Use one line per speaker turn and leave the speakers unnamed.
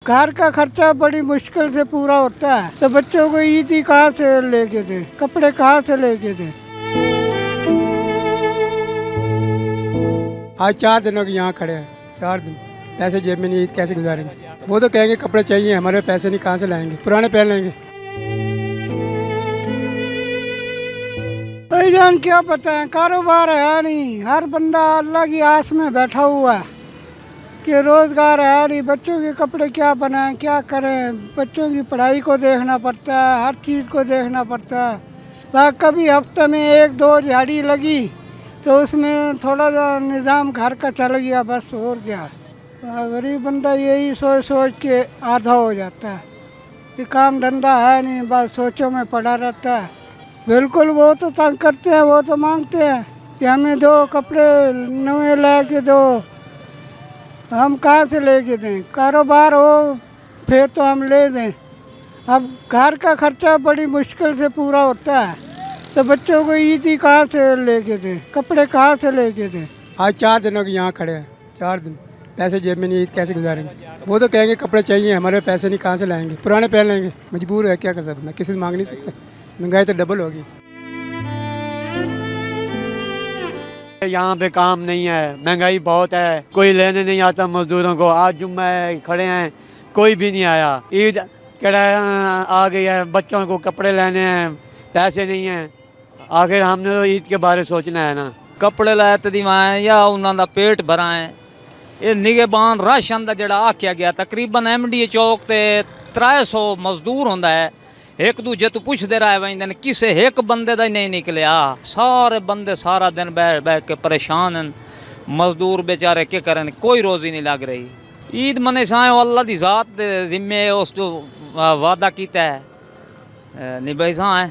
घर का खर्चा बड़ी मुश्किल से पूरा होता है, तो बच्चों को ईदी कहाँ से लेके दे, कपड़े कहाँ से लेके दे।
आज 4 दिनों के यहाँ खड़े हैं, 4 दिन पैसे जेब में नहीं, ईद कैसे गुजारेंगे। वो तो कहेंगे कपड़े चाहिए, हमारे पैसे नहीं, कहाँ से लाएंगे, पुराने पहन लेंगे।
भाईजान क्या बताएं, कारोबार है नहीं, हर बंदा अल्लाह की आस में बैठा हुआ है कि रोज़गार है नहीं, बच्चों के कपड़े क्या बनाएं, क्या करें, बच्चों की पढ़ाई को देखना पड़ता है, हर चीज़ को देखना पड़ता है। वह कभी हफ्ते में 1-2 दिहाड़ी लगी तो उसमें थोड़ा सा निज़ाम घर का चल गया, बस और क्या। गरीब बंदा यही सोच सोच के आधा हो जाता है कि काम धंधा है नहीं, बस सोचों में पड़ा रहता है। बिल्कुल, वो तो तंग करते हैं, वो तो मांगते हैं कि हमें दो कपड़े नए ला के दो, हम कहाँ से लेके दें, कारोबार हो फिर तो हम ले दें। अब घर का खर्चा बड़ी मुश्किल से पूरा होता है, तो बच्चों को ईदी कहाँ से लेके दें, कपड़े कहाँ से लेके दें।
आज 4 दिनों के यहाँ खड़े हैं, 4 दिन पैसे जेब में नहीं, ईद कैसे गुजारेंगे। वो तो कहेंगे कपड़े चाहिए, हमारे पैसे नहीं, कहाँ से लाएंगे, पुराने पहन लेंगे। मजबूर है, क्या कर सकते हैं, किसी से मांग नहीं सकते, महंगाई तो डबल होगी।
यहाँ पे काम नहीं है, महंगाई बहुत है, कोई लेने नहीं आता मजदूरों को। आज जुम्मा है, खड़े हैं, कोई भी नहीं आया। ईद आ गई है, बच्चों को कपड़े लेने हैं, पैसे नहीं हैं। आखिर हमने तो ईद के बारे सोचना है ना।
कपड़े लाए तो दिवाएं या उन्होंने पेट भराएं। ये निगेबान राशन का जड़ा आख्या गया, तकरीबन MD चौक ते 300 मजदूर होंदा है। एक दूजे तो पुछते रहे वही किसे एक बंदे का ही नहीं निकलिया। सारे बंदे सारा दिन बैठ बैठ के परेशान हैं, मजदूर बेचारे क्या करें, कोई रोज़ी नहीं लग रही। ईद मने साए अल्लाह दी ज़ात दे जिम्मे उस जो वादा किया है निभाई साए।